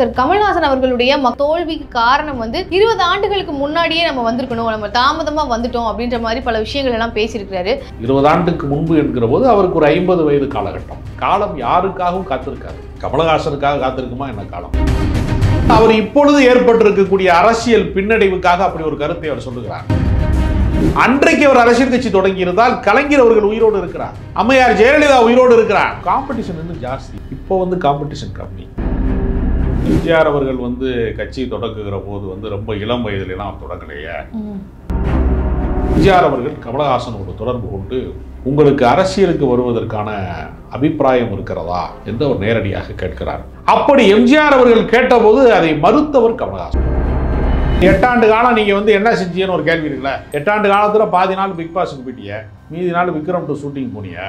Sir, Kamal Haasan அவர்களுடைய தோல்விக்கு காரணம் 20 ஆண்டுகளுக்கு முன்னாடியே நம்ம வந்திருக்கணும், நம்ம தாமதமா வந்துட்டோம் அப்படின்ற மாதிரி பல விஷயங்கள் எல்லாம் பேசியிருக்கிறாரு. 20 ஆண்டுக்கு முன்பு என்கிற போது அவருக்கு ஒரு 50 வயது காலகட்டம். காலம் யாருக்காகவும் காத்திருக்காது. கமலஹாசனுக்காக காத்திருக்குமா என்ன காலம்? அவர் இப்பொழுது ஏற்பட்டிருக்கக்கூடிய அரசியல் பின்னடைவுக்காக அப்படி ஒரு கருத்தை அவர் சொல்லுகிறார். அன்றைக்கு அவர் அரசியல் கட்சி தொடங்கி இருந்தால் கலைஞர் அவர்கள் உயிரோடு இருக்கிறார், அம்மையார் ஜெயலலிதா உயிரோடு இருக்கிறார். காம்படிஷன் இன்னும் ஜாஸ்தி. இப்போ காம்படிஷன் கம்மி. எம்ஜிஆர் அவர்கள் கட்சி தொடங்குகிற போது ரொம்ப இளம் வயதிலாம் அவர் தொடங்கலையே. எம்ஜிஆர் அவர்கள் கமலஹாசனோடு தொடர்பு கொண்டு உங்களுக்கு அரசியலுக்கு வருவதற்கான அபிப்பிராயம் இருக்கிறதா என்று அவர் நேரடியாக கேட்கிறார். அப்படி எம்ஜிஆர் அவர்கள் கேட்டபோது அதை மறுத்தவர் கமலஹாசன். 8 ஆண்டு காலம் நீங்க என்ன செஞ்சீங்கன்னு ஒரு கேள்வி இருக்குல்ல. 8 ஆண்டு காலத்துல பாதி நாள் பிக் பாஸுக்கு போயிட்டீங்க, மீதி நாள் விக்ரம் 2 ஷூட்டிங் போனீங்க.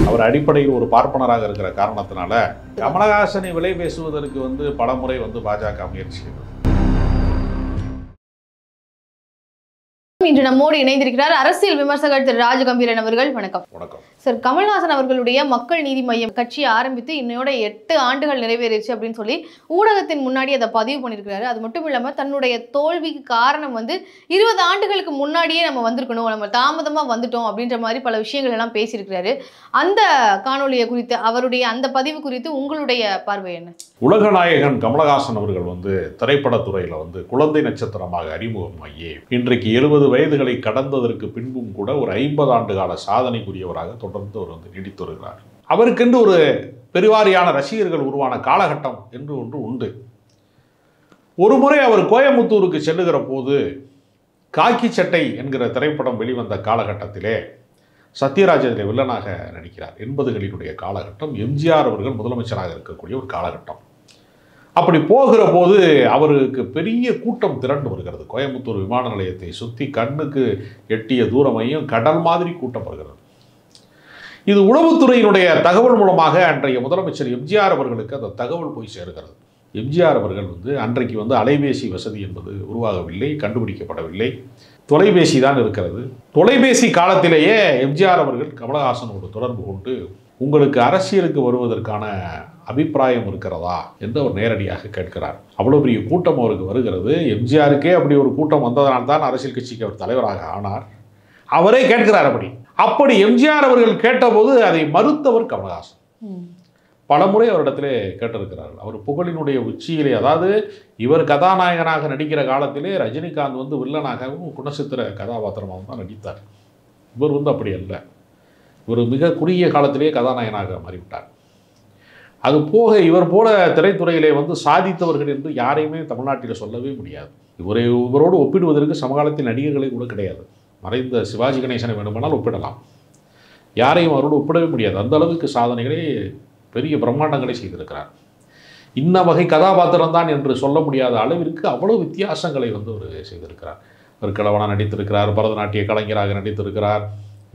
அவர் அடிப்படையில் ஒரு பார்ப்பனராக இருக்கிற காரணத்தினால கமலஹாசனை விலை பேசுவதற்கு பல முறை பாஜக முயற்சி செய்தது. இன்று நம்மோடு இணைந்திருக்கிறார் அரசியல் விமர்சகர் திரு ராஜகம்பீரன் அவர்கள். வணக்கம். வணக்கம் சார், கமல்ஹாசன் அவர்களுடைய மக்கள் நீதி மையம் கட்சி ஆரம்பித்து இன்னையோட 8 ஆண்டுகள் நிறைவேறிச்சு அப்படின்னு சொல்லி ஊடகத்தின் முன்னாடி அதை பதிவு பண்ணியிருக்கிறாரு. அது மட்டும் இல்லாமல் தன்னுடைய தோல்விக்கு காரணம் 20 ஆண்டுகளுக்கு முன்னாடியே நம்ம வந்திருக்கணும், நம்ம தாமதமா வந்துட்டோம் அப்படின்ற மாதிரி பல விஷயங்கள் எல்லாம் பேசியிருக்கிறாரு. அந்த காணொலியை குறித்து, அவருடைய அந்த பதிவு குறித்து உங்களுடைய பார்வை என்ன? உலகநாயகன் கமலஹாசன் அவர்கள் திரைப்படத்துறையில் குழந்தை நட்சத்திரமாக அறிமுகமாகி இன்றைக்கு 70 வயதுகளை கடந்ததற்கு பின்பும் கூட ஒரு 50 ஆண்டு கால சாதனைக்குரியவராக தொடர்ந்து அவர் நீடித்து வருகிறார். அவருக்கென்று ஒரு பெருவாரியான ரசிகர்கள் உருவான காலகட்டம் என்று ஒன்று உண்டு. ஒரு முறை அவர் கோயம்புத்தூருக்கு செல்லுகிற போது காக்கி சட்டை என்கிற திரைப்படம் வெளிவந்த காலகட்டத்திலே சத்யராஜ் அதில் வில்லனாக நடிக்கிறார். 80களினுடைய காலகட்டம். எம்ஜிஆர் அவர்கள் முதலமைச்சராக இருக்கக்கூடிய ஒரு காலகட்டம். அப்படி போகிற போது அவருக்கு பெரிய கூட்டம் திரண்டு வருகிறது. கோயம்புத்தூர் விமான நிலையத்தை சுற்றி கண்ணுக்கு எட்டிய தூரமையும் கடல் மாதிரி கூட்டம் வருகிறது. இது உளவுத்துறையினுடைய தகவல் மூலமாக அன்றைய முதலமைச்சர் எம்ஜிஆர் அவர்களுக்கு அந்த தகவல் போய் சேருகிறது. எம்ஜிஆர் அவர்கள் அன்றைக்கு அலைபேசி வசதி என்பது உருவாகவில்லை, கண்டுபிடிக்கப்படவில்லை. தொலைபேசி தான் இருக்கிறது. தொலைபேசி காலத்திலேயே எம்ஜிஆர் அவர்கள் கமலஹாசனோடு தொடர்பு கொண்டு உங்களுக்கு அரசியலுக்கு வருவதற்கான அபிப்பிராயம் இருக்கிறதா என்று அவர் நேரடியாக கேட்கிறார். அவ்வளோ பெரிய கூட்டம் அவருக்கு வருகிறது. எம்ஜிஆருக்கே அப்படி ஒரு கூட்டம் வந்ததனால்தான் அரசியல் கட்சிக்கு அவர் தலைவராக ஆனார். அவரே கேட்கிறார். அப்படி எம்ஜிஆர் அவர்கள் கேட்டபோது அதை மறுத்தவர் கமலஹாசன். பலமுறை அவரிடத்திலே கேட்டிருக்கிறார். அவர் புகழினுடைய உச்சியிலே, அதாவது இவர் கதாநாயகனாக நடிக்கிற காலத்திலே ரஜினிகாந்த் வில்லனாகவும் குணசித்திர கதாபாத்திரமாகவும் தான் நடித்தார். இவர் அப்படி அல்ல. இவர் மிக குறுகிய காலத்திலேயே கதாநாயகனாக மாறிவிட்டார். அது போக இவர் போல திரைத்துறையிலே சாதித்தவர்கள் என்று யாரையுமே தமிழ்நாட்டில் சொல்லவே முடியாது. இவரோடு ஒப்பிடுவதற்கு சமகாலத்தில் நடிகர்களே கூட கிடையாது. மறைந்த சிவாஜி கணேசனை வேண்டுமானால் ஒப்பிடலாம், யாரையும் அவரோடு ஒப்பிடவே முடியாது. அந்த அளவுக்கு சாதனைகளை, பெரிய பிரம்மாண்டங்களை செய்திருக்கிறார். இன்ன வகை கதாபாத்திரம் தான் என்று சொல்ல முடியாத அளவிற்கு அவ்வளவு வித்தியாசங்களை அவர் செய்திருக்கிறார். ஒரு கிழவனாக நடித்திருக்கிறார், பரதநாட்டிய கலைஞராக நடித்திருக்கிறார்,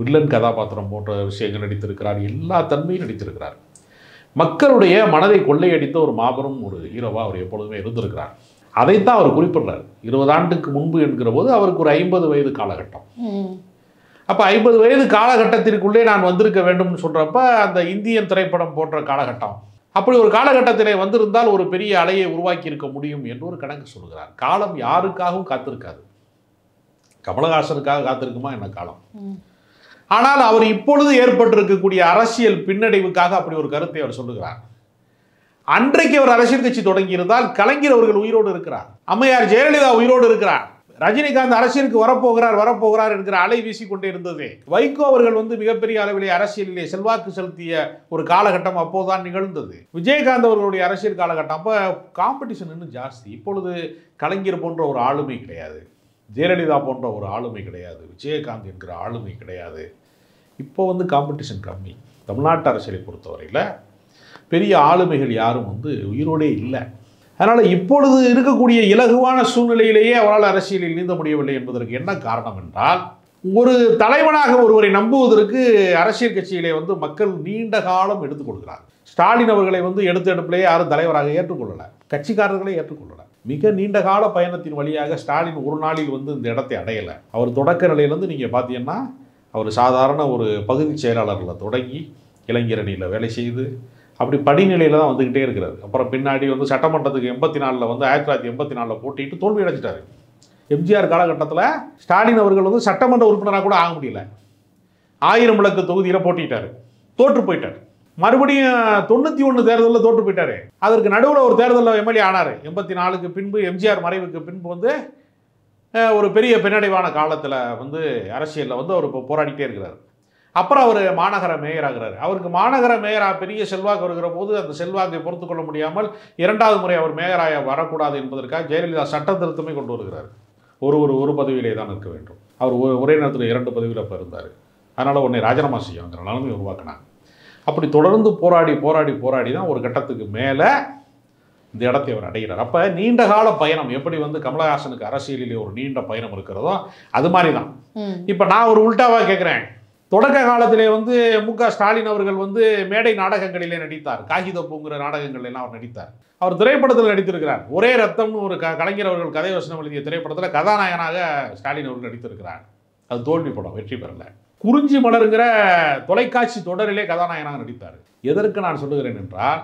வில்லன் கதாபாத்திரம் போன்ற விஷயங்கள் நடித்திருக்கிறார், எல்லா தன்மையும் நடித்திருக்கிறார். மக்களுடைய மனதை கொள்ளையடித்த ஒரு மாபெரும் ஒரு ஹீரோவாக அவர் எப்பொழுதுமே இருந்திருக்கிறார். அதைத்தான் அவர் குறிப்பிடுறார். 20 ஆண்டுக்கு முன்பு என்கிற போது அவருக்கு ஒரு 50 வயது காலகட்டம். அப்போ 50 வயது காலகட்டத்திற்குள்ளே நான் வந்திருக்க வேண்டும்னு சொல்கிறப்ப அந்த இந்தியன் திரைப்படம் போன்ற காலகட்டம், அப்படி ஒரு காலகட்டத்திலே வந்திருந்தால் ஒரு பெரிய அலையை உருவாக்கி இருக்க முடியும் என்று ஒரு கணக்கு சொல்கிறார். காலம் யாருக்காகவும் காத்திருக்காது. கமலஹாசனுக்காக காத்திருக்குமா என்ன காலம்? ஆனால் அவர் இப்பொழுது ஏற்பட்டிருக்கக்கூடிய அரசியல் பின்னடைவுக்காக அப்படி ஒரு கருத்தை அவர் சொல்லுகிறார். அன்றைக்கு அவர் அரசியல் கட்சி தொடங்கி இருந்தால் கலைஞர் அவர்கள் உயிரோடு இருக்கிறார், அம்மையார் ஜெயலலிதா உயிரோடு இருக்கிறார், ரஜினிகாந்த் அரசியலுக்கு வரப்போகிறார் என்கிற அலை வீசிக்கொண்டே இருந்தது. வைகோ அவர்கள் மிகப்பெரிய அளவிலே அரசியலிலே செல்வாக்கு செலுத்திய ஒரு காலகட்டம் அப்போதுதான் நிகழ்ந்தது. விஜயகாந்த் அவர்களுடைய அரசியல் காலகட்டம். அப்போ காம்படிஷன் இன்னும் ஜாஸ்தி. இப்பொழுது கலைஞர் போன்ற ஒரு ஆளுமை கிடையாது, ஜெயலலிதா போன்ற ஒரு ஆளுமை கிடையாது, விஜயகாந்த் என்கிற ஆளுமை கிடையாது. இப்போ காம்படிஷன் கம்மி. தமிழ்நாட்டு அரசியலை பொறுத்தவரையில் பெரிய ஆளுமைகள் யாரும் உயிரோடே இல்லை. அதனால் இப்பொழுது இருக்கக்கூடிய இலகுவான சூழ்நிலையிலேயே அவரால் அரசியலில் நீந்த முடியவில்லை என்பதற்கு என்ன காரணம் என்றால், ஒரு தலைவனாக ஒருவரை நம்புவதற்கு அரசியல் கட்சியிலே மக்கள் நீண்ட காலம் எடுத்துக்கொள்கிறார். ஸ்டாலின் அவர்களை எடுப்பிலேயே யாரும் தலைவராக ஏற்றுக்கொள்ளலை, கட்சிக்காரர்களே ஏற்றுக்கொள்ளலை. மிக நீண்ட கால பயணத்தின் வழியாக ஸ்டாலின் ஒரு நாளில் இந்த இடத்தை அடையலை. அவர் தொடக்க நிலையிலேருந்து நீங்கள் பார்த்தீங்கன்னா அவர் சாதாரண ஒரு பகுதி செயலாளர்களை தொடங்கி இளைஞரணியில் வேலை செய்து அப்படி படிநிலையில் தான் வந்துக்கிட்டே இருக்கிறார். அப்புறம் பின்னாடி வந்து சட்டமன்றத்துக்கு 84 வந்து 1984 போட்டிட்டு தோல்வி அடைஞ்சிட்டாரு. எம்ஜிஆர் காலகட்டத்தில் ஸ்டாலின் அவர்கள் வந்து சட்டமன்ற உறுப்பினராக கூட ஆக முடியல. 1000 விளக்கு தொகுதியில் போட்டிட்டார், தோற்று போயிட்டார். மறுபடியும் 91 தேர்தலில் தோற்று போயிட்டார். அதற்கு நடுவில் ஒரு தேர்தலில் எம்எல்ஏ ஆனார். 84க்கு பின்பு எம்ஜிஆர் மறைவுக்கு பின்பு வந்து ஒரு பெரிய பின்னடைவான காலத்தில் வந்து அரசியலில் வந்து அவர் இப்போ போராடிட்டே இருக்கிறார். அப்புறம் அவர் மாநகர மேயர் ஆகிறார். அவருக்கு மாநகர மேயராக பெரிய செல்வாக்கு வருகிற போது அந்த செல்வாக்கை பொறுத்து கொள்ள முடியாமல் 2வது முறை அவர் மேயராக வரக்கூடாது என்பதற்காக ஜெயலலிதா சட்ட திருத்தமே கொண்டு வருகிறார். ஒரு பதவியிலே தான் இருக்க வேண்டும். அவர் ஒரே நேரத்தில் 2 பதவியில் இப்போ இருந்தார். அதனால் உன்னை ராஜினாமா செய்யுங்கிற நிலைமை உருவாக்கினாங்க. அப்படி தொடர்ந்து போராடி தான் ஒரு கட்டத்துக்கு மேலே இந்த இடத்தை அவர் அடைகிறார். அப்போ நீண்ட கால பயணம் எப்படி வந்து கமலஹாசனுக்கு அரசியலிலே ஒரு நீண்ட பயணம் இருக்கிறதோ அது மாதிரி தான். இப்போ நான் ஒரு உல்டாவாக கேட்குறேன். தொடக்க காலத்திலே வந்து மு.க. ஸ்டாலின் அவர்கள் வந்து மேடை நாடகங்களிலே நடித்தார். காகிதப்பூங்கிற நாடகங்கள் அவர் நடித்தார். அவர் திரைப்படத்தில் நடித்திருக்கிறார். ஒரே ரத்தம்னு ஒரு கலைஞர் அவர்கள் கதை வசனம் எழுதிய திரைப்படத்தில் கதாநாயகனாக ஸ்டாலின் அவர்கள் நடித்திருக்கிறார். அது தோல்வி படம், வெற்றி பெறல. குறிஞ்சி மலருங்கிற தொலைக்காட்சி தொடரிலே கதாநாயகனாக நடித்தார். எதற்கு நான் சொல்லுகிறேன் என்றால்,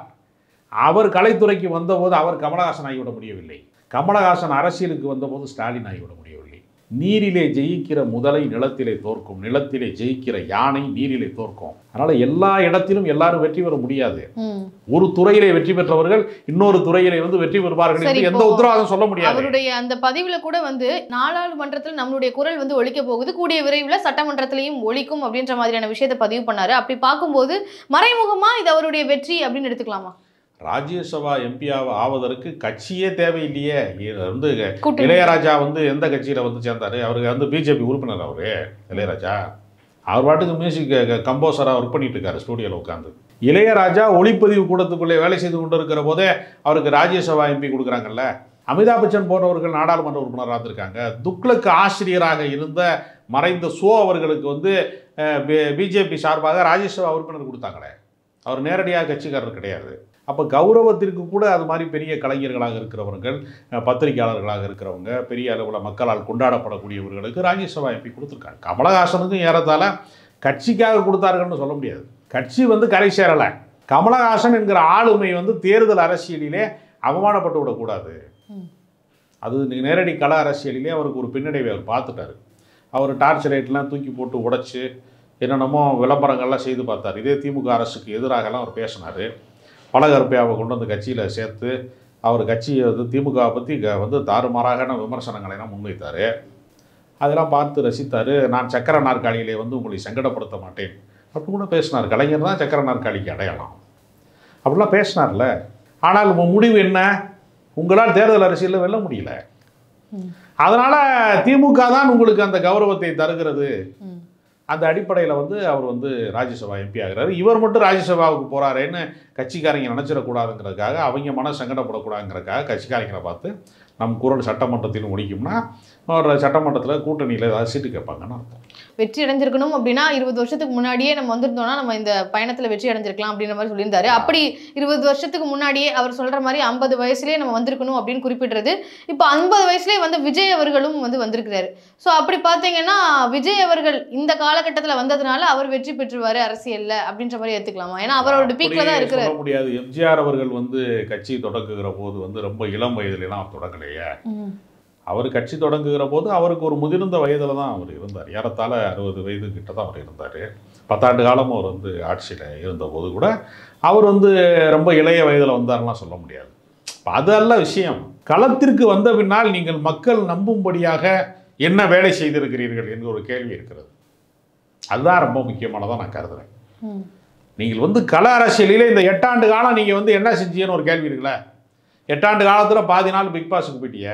அவர் கலைத்துறைக்கு வந்தபோது அவர் கமலஹாசன் ஆகிவிட முடியவில்லை. கமலஹாசன் அரசியலுக்கு வந்தபோது ஸ்டாலின் ஆகிவிட முடியவில்லை. நீரிலே ஜெயிக்கிற முதலை நிலத்திலே தோற்கும், நிலத்திலே ஜெயிக்கிற யானை நீரிலே தோற்கும். அதனால எல்லா இடத்திலும் எல்லாரும் வெற்றி பெற முடியாது. ஒரு துறையிலே வெற்றி பெற்றவர்கள் இன்னொரு துறையிலே வந்து வெற்றி பெறுவார்கள் என்று எந்த உத்தரவாதம் சொல்ல முடியாது. அவருடைய அந்த பதிவுல கூட வந்து நாடாளுமன்றத்தில் நம்மளுடைய குரல் வந்து ஒலிக்க போகுது, கூடிய விரைவில் சட்டமன்றத்திலையும் ஒலிக்கும் அப்படின்ற மாதிரியான விஷயத்தை பதிவு பண்ணாரு. அப்படி பார்க்கும்போது மறைமுகமா இது அவருடைய வெற்றி அப்படின்னு எடுத்துக்கலாமா? ராஜ்யசபா எம்பியாக ஆவதற்கு கட்சியே தேவையில்லையே. வந்து இளையராஜா வந்து எந்த கட்சியில் வந்து சேர்ந்தார்? அவருக்கு வந்து பிஜேபி உறுப்பினர். அவர் இளையராஜா அவர் பாட்டுக்கு மியூசிக் கம்போசராக ஒர்க் பண்ணிட்டு இருக்காரு ஸ்டூடியோவில் உட்காந்து. இளையராஜா ஒளிப்பதிவு கூடத்துக்குள்ளே வேலை செய்து கொண்டு இருக்கிற போதே அவருக்கு ராஜ்யசபா எம்பி கொடுக்குறாங்கல்ல. அமிதாப் பச்சன் போன்றவர்கள் நாடாளுமன்ற உறுப்பினராக இருந்திருக்காங்க. துக்ளக் ஆசிரியராக இருந்த மறைந்த ஷோ அவர்களுக்கு வந்து பிஜேபி சார்பாக ராஜ்யசபா உறுப்பினர் கொடுத்தாங்களே. அவர் நேரடியாக கட்சிக்காரர் கிடையாது. அப்போ கௌரவத்திற்கு கூட அது மாதிரி பெரிய கலைஞர்களாக இருக்கிறவர்கள், பத்திரிகையாளர்களாக இருக்கிறவங்க, பெரிய அளவில் மக்களால் கொண்டாடப்படக்கூடியவர்களுக்கு ராஜ்யசபா எம்பி கொடுத்துருக்காங்க. கமலஹாசனுக்கும் ஏறத்தாழ கட்சிக்காக கொடுத்தார்கள்னு சொல்ல முடியாது. கட்சி வந்து கரை சேரலை. கமலஹாசன் என்கிற ஆளுமை வந்து தேர்தல் அரசியலிலே அவமானப்பட்டு விடக்கூடாது. அது நேரடி கள அரசியலிலே அவருக்கு ஒரு பின்னடைவை அவர் பார்த்துட்டார். அவர் டார்ச் லைட்லாம் தூக்கி போட்டு உடைச்சி என்னென்னமோ விளம்பரங்கள்லாம் செய்து பார்த்தார். இதே திமுக அரசுக்கு எதிராகலாம் அவர் பேசினார். பலகருப்பையாவை கொண்டு வந்து கட்சியில் சேர்த்து அவர் கட்சியை வந்து திமுகவை பற்றி வந்து தாறுமாறான விமர்சனங்களெல்லாம் முன்வைத்தார். அதெல்லாம் பார்த்து ரசித்தார். நான் சக்கர நாற்காலியிலே வந்து உங்களை சங்கடப்படுத்த மாட்டேன் அப்படி கூட பேசினார். கலைஞர் தான் சக்கர நாற்காலிக்கு அடையாளம் அப்படிலாம் பேசினார்ல. ஆனால் முடிவு என்ன? உங்களால் தேர்தல் அரசியலில் வெல்ல முடியல. அதனால் திமுக தான் உங்களுக்கு அந்த கௌரவத்தை தருகிறது. அந்த அடிப்படையில் வந்து அவர் வந்து ராஜ்யசபா எம்பி ஆகிறாரு. இவர் மட்டும் ராஜ்யசபாவுக்கு போகிறாரேன்னு கட்சிக்காரங்க நினச்சிடக்கூடாதுங்கிறதுக்காக, அவங்க மன சங்கடப்படக்கூடாதுங்கிறதுக்காக கட்சிக்காரங்களை பார்த்து நம் குரல் சட்டமன்றத்தில் முடிக்கும்னா ஒரு சட்டமன்றத்தில் கூட்டணியில் ஏதாவது சீட்டு கேட்பாங்கன்னு அர்த்தம். வெற்றி அடைஞ்சிருக்கணும் அப்படின்னா 20 வருஷத்துக்கு முன்னாடியே நம்ம வந்திருந்தோம்னா நம்ம இந்த பயணத்தில் வெற்றி அடைஞ்சிருக்கலாம் அப்படின்ற மாதிரி சொல்லியிருந்தாரு. அப்படி 20 வருஷத்துக்கு முன்னாடியே அவர் சொல்கிற மாதிரி 50 வயசுலேயே நம்ம வந்திருக்கணும் அப்படின்னு குறிப்பிடுறது. இப்போ 50 வயசுலேயே வந்து விஜய் அவர்களும் வந்து வந்திருக்கிறாரு. ஸோ அப்படி பார்த்தீங்கன்னா விஜய் அவர்கள் இந்த காலகட்டத்தில் வந்ததுனால அவர் வெற்றி பெற்றுவார் அரசியலில் அப்படின்ற மாதிரி ஏற்றுக்கலாமா? ஏன்னா அவரோட பீக்கில் தான் இருக்கிறார். சொல்ல முடியாது. எம்ஜிஆர் அவர்கள் வந்து கட்சி தொடங்குகிற போது வந்து ரொம்ப இளம் வயதுலாம் அவர் தொடங்கலையே. அவர் கட்சி தொடங்குகிற போது அவருக்கு ஒரு முதிர்ந்த வயதில் தான் அவர் இருந்தார். ஏறத்தாழ 60 வயது கிட்ட தான் அவர் இருந்தார். 10 ஆண்டு காலம் அவர் வந்து ஆட்சியில் இருந்தபோது கூட அவர் வந்து ரொம்ப இளைய வயதில் வந்தார்லாம் சொல்ல முடியாது. அதல்ல விஷயம். களத்திற்கு வந்த பின்னால் நீங்கள் மக்கள் நம்பும்படியாக என்ன வேலை செய்திருக்கிறீர்கள் என்று ஒரு கேள்வி இருக்கிறது. அதுதான் ரொம்ப முக்கியமானதாக நான் கருதுகிறேன். நீங்கள் வந்து கள அரசியலில் இந்த 8 ஆண்டு காலம் நீங்கள் வந்து என்ன செஞ்சீங்கன்னு ஒரு கேள்வி இருக்குல்ல. 8 ஆண்டு காலத்தில் பாதி நாள் பிக் பாஸுக்கு போயிட்டீங்க,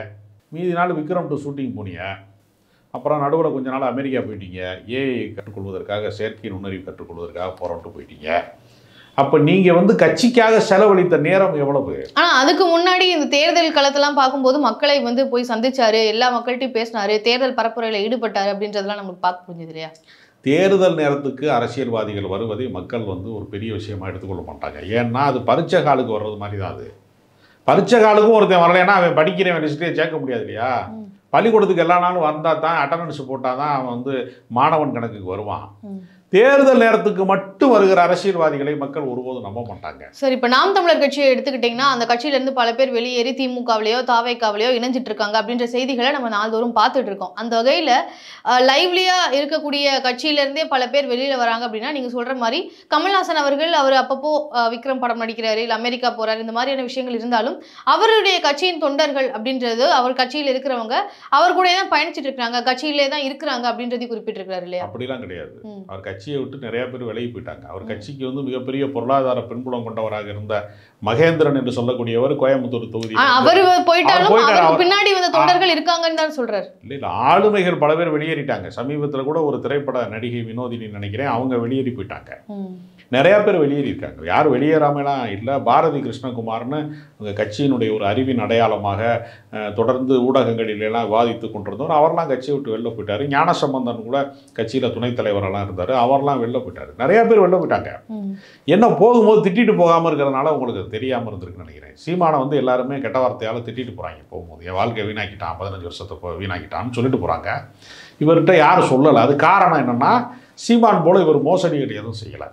மீதி நாள் விக்ரம் 2 ஷூட்டிங் போனீங்க, அப்புறம் நடுவில் கொஞ்ச நாள் அமெரிக்கா போயிட்டீங்க, ஏஐ கற்றுக்கொள்வதற்காக, செயற்கை நுண்ணறிவு கற்றுக்கொள்வதற்காக போராட்டு போயிட்டீங்க. அப்போ நீங்கள் வந்து கட்சிக்காக செலவழித்த நேரம் எவ்வளவு? ஆனால் அதுக்கு முன்னாடி இந்த தேர்தல் களத்தெல்லாம் பார்க்கும்போது மக்களை வந்து போய் சந்திச்சாரு, எல்லா மக்கள்கிட்டையும் பேசினாரு, தேர்தல் பரப்புரையில் ஈடுபட்டாரு அப்படின்றதெல்லாம் நமக்கு பார்க்க முடிஞ்சது இல்லையா? தேர்தல் நேரத்துக்கு அரசியல்வாதிகள் வருவதை மக்கள் வந்து ஒரு பெரிய விஷயமா எடுத்துக்கொள்ள மாட்டாங்க. ஏன்னா அது பரீட்சை காலுக்கு வர்றது மாதிரி தான். அது பரீட்சை காலுக்கும் ஒருத்தன் வரலைன்னா அவன் படிக்கிறவன் லிஸ்ட்லேயே சேர்க்க முடியாது இல்லையா? பள்ளிக்கூடத்துக்கு எல்லா நாளும் வந்தால் தான், அட்டண்டன்ஸ் போட்டால் தான் அவன் வந்து மாணவன் கணக்குக்கு வருவான். தேர்தல் நேரத்துக்கு மட்டும் வருகிற அரசியல்வாதிகளை மக்கள் ஒருபோதும் நம்ப மாட்டாங்க. சரி, இப்போ நாம் தமிழர் கட்சியை எடுத்துக்கிட்டிங்கன்னா அந்த கட்சியிலேருந்து பல பேர் வெளியேறி திமுகவிலையோ தாவேக்காவிலையோ இணைஞ்சிட்டு இருக்காங்க அப்படின்ற செய்திகளை நம்ம நாள்தோறும் பார்த்துட்டு இருக்கோம். அந்த வகையில் லைவ்லியா இருக்கக்கூடிய கட்சியிலேருந்தே பல பேர் வெளியில் வராங்க அப்படின்னா நீங்கள் சொல்கிற மாதிரி கமல்ஹாசன் அவர் அப்பப்போ விக்ரம் படம் நடிக்கிறாரு, இல்லை அமெரிக்கா போகிறாரு, இந்த மாதிரியான விஷயங்கள் இருந்தாலும் அவருடைய கட்சியின் தொண்டர்கள் அப்படின்றது அவர் கட்சியில் இருக்கிறவங்க அவர் கூட தான் பயணிச்சுட்டு இருக்காங்க, கட்சியிலே தான் இருக்கிறாங்க அப்படின்றதையும் குறிப்பிட்டிருக்கிறாரு இல்லையா? அப்படிலாம் கிடையாது. அவர் கட்சியை விட்டு நிறைய பேர் விலகி போயிட்டாங்க. அவர் கட்சிக்கு வந்து மிகப்பெரிய பொருளாதார பின்புலம் கொண்டவராக இருந்த மகேந்திரன் என்று சொல்லக்கூடியவர் கோயம்புத்தூர் தொகுதி அவர் போயிட்டாலும் பின்னாடி வந்த தொண்டர்கள் இருக்காங்கன்னு தான் சொல்றாரு. இல்ல, ஆளுமைகள் பல பேர் வெளியேறிட்டாங்க. சமீபத்தில் கூட ஒரு திரைப்பட நடிகை வினோதினி நினைக்கிறேன், அவங்க வெளியேறி போயிட்டாங்க. நிறைய பேர் வெளியேறி இருக்காங்க. யாரும் வெளியேறாமலாம் இல்லை. பாரதி கிருஷ்ணகுமார்னு உங்கள் கட்சியினுடைய ஒரு அறிவின் அடையாளமாக தொடர்ந்து ஊடகங்களிலெல்லாம் விவாதித்து கொண்டிருந்தவர், அவரெல்லாம் கட்சியை விட்டு வெளில போயிட்டார். ஞானசம்பந்தன் கூட கட்சியில் துணைத் தலைவரெல்லாம் இருந்தார், அவரெல்லாம் வெளில போயிட்டார். நிறைய பேர் வெளில போயிட்டாங்க. என்ன போகும்போது திட்டிட்டு போகாமல் இருக்கிறதுனால உங்களுக்கு தெரியாமல் இருந்திருக்குன்னு நினைக்கிறேன். சீமானை வந்து எல்லாருமே கெட்ட வார்த்தையால் திட்டிட்டு போகிறாங்க. போகும்போது என் வாழ்க்கை வீணாக்கிட்டான், 15 வருஷத்தை வீணாக்கிட்டான்னு சொல்லிட்டு போகிறாங்க. இவர்கிட்ட யாரும் சொல்லலை. அது காரணம் என்னென்னா, சீமான் போல் இவர் மோசடிகள் எதுவும் செய்யலை.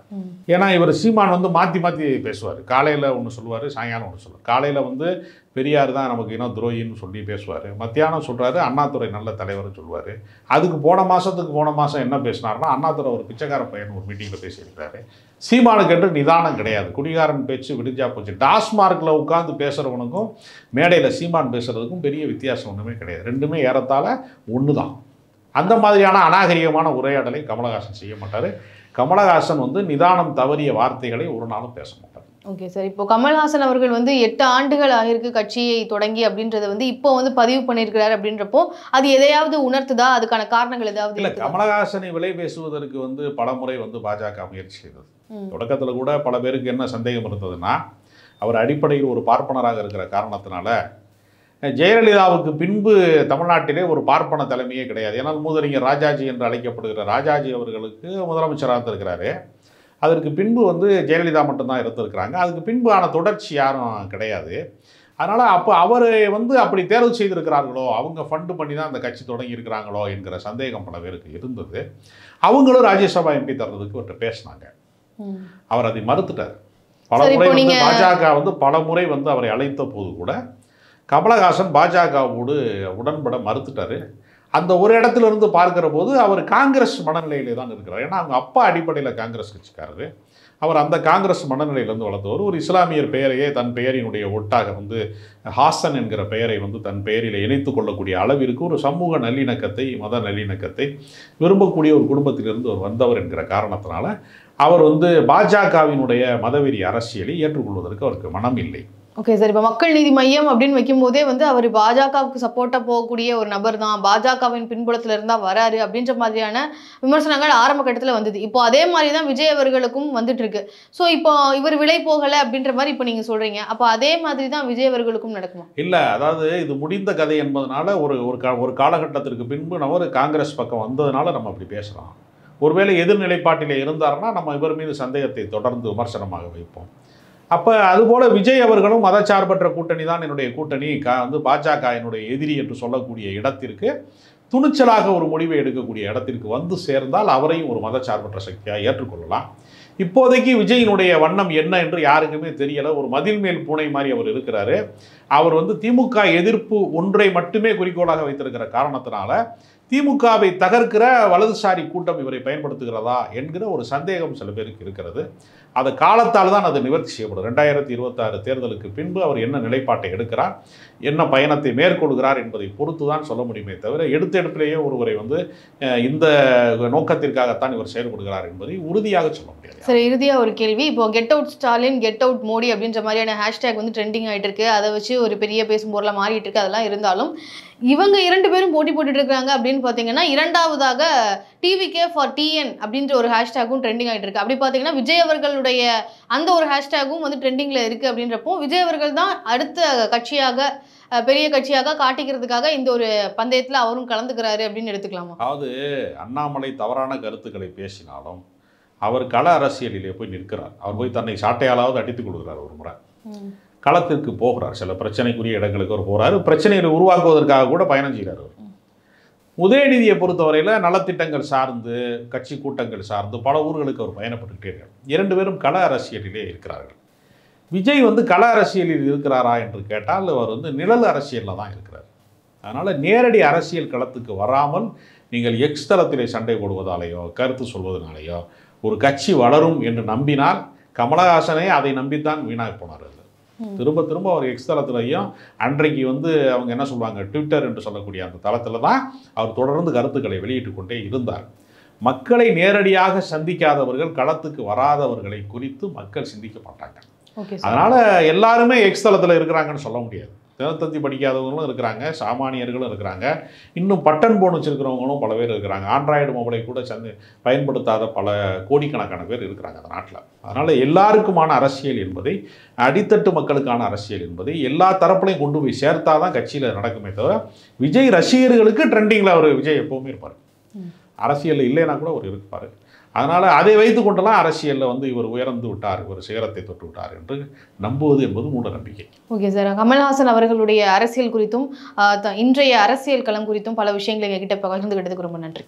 ஏன்னா இவர் சீமான் வந்து மாற்றி மாற்றி பேசுவார். காலையில் ஒன்று சொல்லுவார், சாயங்காலம் ஒன்று சொல்லுவார். காலையில் வந்து பெரியார் தான் நமக்கு இன்னும் துரோகின்னு சொல்லி பேசுவார். மத்தியானம் சொல்கிறாரு அண்ணாதுரை நல்ல தலைவர்னு சொல்லுவார். அதுக்கு போன மாதம் என்ன பேசினார்னா, அண்ணாதுரை ஒரு பிச்சைக்கார பையன் ஒரு மீட்டிங்கில் பேசியிருக்கிறாரு. சீமானுக்கு என்று நிதானம் கிடையாது. குடிகாரன் பேச்சு விடிஞ்சா போச்சு. டாஸ்மார்க்கில் உட்காந்து பேசுகிறவனுக்கும் மேடையில் சீமான் பேசுகிறதுக்கும் பெரிய வித்தியாசம் ஒன்றுமே கிடையாது. ரெண்டுமே ஏறத்தாழ ஒன்று தான். அந்த மாதிரியான அநாகரிகமான உரையாடலை கமலஹாசன் செய்ய மாட்டார். கமலஹாசன் வந்து நிதானம் தவறிய வார்த்தைகளை ஒரு நாளும் பேச மாட்டார். ஓகே சார், இப்போ கமல்ஹாசன் அவர்கள் வந்து 8 ஆண்டுகள் ஆகிருக்கு கட்சியை தொடங்கி அப்படின்றத வந்து இப்போ வந்து பதிவு பண்ணியிருக்கிறார் அப்படின்றப்போ அது எதையாவது உணர்த்துதா? அதுக்கான காரணங்கள் ஏதாவது இல்லை, கமலஹாசனை விலை பேசுவதற்கு வந்து பல முறை வந்து பாஜக முயற்சி செய்தது. தொடக்கத்தில் கூட பல பேருக்கு என்ன சந்தேகம் இருந்ததுன்னா, அவர் அடிப்படையில் ஒரு பார்ப்பனராக இருக்கிற காரணத்தினால ஜெயலலிதாவுக்கு பின்பு தமிழ்நாட்டிலே ஒரு பார்ப்பன தலைமையே கிடையாது. ஏன்னால் மூதறிஞர் ராஜாஜி என்று அழைக்கப்படுகிற ராஜாஜி அவர்களுக்கு முதலமைச்சராக இருந்திருக்கிறாரு. அதற்கு பின்பு வந்து ஜெயலலிதா மட்டும்தான் இருந்திருக்கிறாங்க. அதுக்கு பின்பான தொடர்ச்சி யாரும் கிடையாது. அதனால் அப்போ அவர் வந்து அப்படி தேர்வு செய்திருக்கிறார்களோ, அவங்க ஃபண்டு பண்ணி தான் அந்த கட்சி தொடங்கி இருக்கிறாங்களோ என்கிற சந்தேகம் பல பேருக்கு இருந்தது. அவங்களும் ராஜ்யசபா எம்பி தர்றதுக்கு அவர்கிட்ட பேசினாங்க. அவர் அதை மறுத்துட்டார். பல முறை வந்து பாஜக வந்து பல முறை வந்து அவரை அழைத்த போது கூட கமலஹாசன் பாஜகவோடு உடன்பட மறுத்துட்டார். அந்த ஒரு இடத்துல இருந்து பார்க்கிற போது அவர் காங்கிரஸ் மனநிலையிலே தான் இருக்கிறார். ஏன்னா அவங்க அப்பா அடிப்படையில் காங்கிரஸ் கட்சிக்காரரு. அவர் அந்த காங்கிரஸ் மனநிலையிலிருந்து வளர்ந்தவர். ஒரு இஸ்லாமியர் பெயரையே தன் பெயரினுடைய ஒட்டாக வந்து ஹாசன் என்கிற பெயரை வந்து தன் பெயரில் இணைத்து கொள்ளக்கூடிய அளவிற்கு ஒரு சமூக நல்லிணக்கத்தை, மத நல்லிணக்கத்தை விரும்பக்கூடிய ஒரு குடும்பத்திலிருந்து அவர் வந்தவர் என்கிற காரணத்தினால அவர் வந்து பாஜகவினுடைய மதவெறி அரசியலை ஏற்றுக்கொள்வதற்கு அவருக்கு மனம் இல்லை. ஓகே சார், இப்போ மக்கள் நீதி மையம் அப்படின்னு வைக்கும்போதே வந்து அவர் பாஜகவுக்கு சப்போர்ட்டாக போகக்கூடிய ஒரு நபர் தான், பாஜகவின் பின்புலத்தில் இருந்தால் வராரு அப்படின்ற மாதிரியான விமர்சனங்கள் ஆரம்ப கட்டத்தில் வந்தது. இப்போ அதே மாதிரி தான் விஜய் அவர்களுக்கும் வந்துட்டு இருக்கு. ஸோ இப்போ இவர் விலை போகலை அப்படின்ற மாதிரி இப்போ நீங்கள் சொல்கிறீங்க. அப்போ அதே மாதிரி தான் விஜய் அவர்களுக்கும் நடக்குமா? இல்லை, அதாவது இது முடிந்த கதை என்பதனால ஒரு காலகட்டத்திற்கு பின்பு நம்ம காங்கிரஸ் பக்கம் வந்ததுனால நம்ம அப்படி பேசுகிறோம். ஒருவேளை எதிர்நிலைப்பாட்டில் இருந்தாருன்னா நம்ம இவர் மீது சந்தேகத்தை தொடர்ந்து விமர்சனமாக வைப்போம். அப்போ அதுபோல் விஜய் அவர்களும் மதச்சார்பற்ற கூட்டணி தான் என்னுடைய கூட்டணி, வந்து பாஜக என்னுடைய எதிரி என்று சொல்லக்கூடிய இடத்திற்கு துணிச்சலாக ஒரு முடிவை எடுக்கக்கூடிய இடத்திற்கு வந்து சேர்ந்தால் அவரையும் ஒரு மதச்சார்பற்ற சக்தியாக ஏற்றுக்கொள்ளலாம். இப்போதைக்கு விஜயினுடைய வண்ணம் என்ன என்று யாருக்குமே தெரியலை. ஒரு மதில் மேல் பூனை மாதிரி அவர் இருக்கிறாரு. அவர் வந்து திமுக எதிர்ப்பு ஒன்றை மட்டுமே குறிக்கோளாக வைத்திருக்கிற காரணத்தினால திமுகவை தகர்க்கிற வலதுசாரி கூட்டம் இவரை பயன்படுத்துகிறதா என்கிற ஒரு சந்தேகம் சில பேருக்கு இருக்கிறது. அது காலத்தால் தான் அது நிவர்த்தி செய்யப்படும். 2026 தேர்தலுக்கு பின்பு அவர் என்ன நிலைப்பாட்டை எடுக்கிறார், என்ன பயணத்தை மேற்கொள்கிறார் என்பதை பொறுத்து தான் சொல்ல முடியுமே தவிர எடுப்பிலேயே ஒருவரை வந்து இந்த நோக்கத்திற்காகத்தான் இவர் செயல்படுகிறார் என்பதை உறுதியாக சொல்ல முடியாது. சரி, இறுதியாக ஒரு கேள்வி. இப்போ get out Stalin, get out Modi அப்படின்ற மாதிரியான ஹேஷ்டேக் வந்து ட்ரெண்டிங் ஆகிட்டு இருக்கு. அதை வச்சு ஒரு பெரிய பேசும் பொருளாக மாறிட்டு இருக்கு. அதெல்லாம் இருந்தாலும் இவங்க 2 பேரும் போட்டி போட்டுட்டு இருக்காங்க அப்படின்னு பார்த்தீங்கன்னா, இரண்டாவதாக டிவிகே ஃபார் டிஎன் அப்படின்ற ஒரு ஹேஷ்டேக்கும் ட்ரெண்டிங் ஆகிட்டு இருக்கு. அப்படி பார்த்தீங்கன்னா விஜய் அவர்களுடைய அந்த ஒரு ஹேஷ்டேக்கும் வந்து ட்ரெண்டிங்கில் இருக்குது. அப்படின்றப்போ விஜய் அவர்கள் தான் அடுத்த கட்சியாக, பெரிய கட்சியாக காட்டிக்கிறதுக்காக இந்த ஒரு பந்தயத்தில் அவரும் கலந்துக்கிறாரு அப்படின்னு எடுத்துக்கலாமா? அதாவது அண்ணாமலை தவறான கருத்துக்களை பேசினாலும் அவர் கள அரசியலிலே போய் நிற்கிறார். அவர் போய் தன்னை சாட்டையாலாவது அடித்துக் கொடுக்கிறார். ஒரு முறை களத்திற்கு போகிறார். சில பிரச்சனைக்குரிய இடங்களுக்கு அவர் போகிறார். பிரச்சனைகளை உருவாக்குவதற்காக கூட பயணம் செய்கிறார். அவர் உதயநிதியை பொறுத்தவரையில் நலத்திட்டங்கள் சார்ந்து கட்சி கூட்டங்கள் சார்ந்து பல ஊர்களுக்கு அவர் பயணப்பட்டுக்கிட்டே இருக்கார். 2 பேரும் கள அரசியலிலே இருக்கிறார்கள். விஜய் வந்து கள அரசியலில் இருக்கிறாரா என்று கேட்டால் அவர் வந்து நிழல் அரசியலில் தான் இருக்கிறார். அதனால் நேரடி அரசியல் களத்துக்கு வராமல் நீங்கள் எக்ஸ் தளத்திலே சண்டை போடுவதாலேயோ கருத்து சொல்வதனாலேயோ ஒரு கட்சி வளரும் என்று நம்பினால் கமலஹாசனே அதை நம்பித்தான் வீணாக போனார். திரும்ப திரும்ப அவர் எக்ஸ் தளத்திலையும் அன்றைக்கு வந்து அவங்க என்ன சொல்லுவாங்க ட்விட்டர் என்று சொல்லக்கூடிய அந்த தளத்தில் தான் அவர் தொடர்ந்து கருத்துக்களை வெளியிட்டு கொண்டே இருந்தார். மக்களை நேரடியாக சந்திக்காதவர்கள், களத்துக்கு வராதவர்களை குறித்து மக்கள் சிந்திக்க மாட்டாங்க. அதனால் எல்லாருமே எக்ஸ் தளத்தில் இருக்கிறாங்கன்னு சொல்ல முடியாது. தினத்தந்தி படிக்காதவங்களும் இருக்கிறாங்க, சாமானியர்களும் இருக்கிறாங்க, இன்னும் பட்டன் போன் வச்சுருக்கிறவங்களும் பல பேர் இருக்கிறாங்க, ஆண்ட்ராய்டு மொபைலை கூட பயன்படுத்தாத பல கோடிக்கணக்கான பேர் இருக்கிறாங்க அந்த நாட்டில். அதனால் எல்லாருக்குமான அரசியல் என்பதை, அடித்தட்டு மக்களுக்கான அரசியல் என்பதை எல்லா தரப்புலையும் கொண்டு போய் சேர்த்தா தான் கட்சியில் நடக்குமே தவிர விஜய் ரசிகர்களுக்கு ட்ரெண்டிங்கில் அவர் விஜய் எப்போவுமே இருப்பார். அரசியலில் இல்லைன்னா கூட அவர் இருப்பார். அதனால் அதை வைத்து கொண்டெல்லாம் அரசியலில் வந்து இவர் உயர்ந்து விட்டார், ஒரு சிகரத்தை தொட்டு விட்டார் என்று நம்புவது என்பது மூட நம்பிக்கை. ஓகே சார், கமல்ஹாசன் அவர்களுடைய அரசியல் குறித்தும் இன்றைய அரசியல் களம் குறித்தும் பல விஷயங்களை எங்ககிட்ட பகிர்ந்துகிட்டதுக்கு ரொம்ப நன்றி.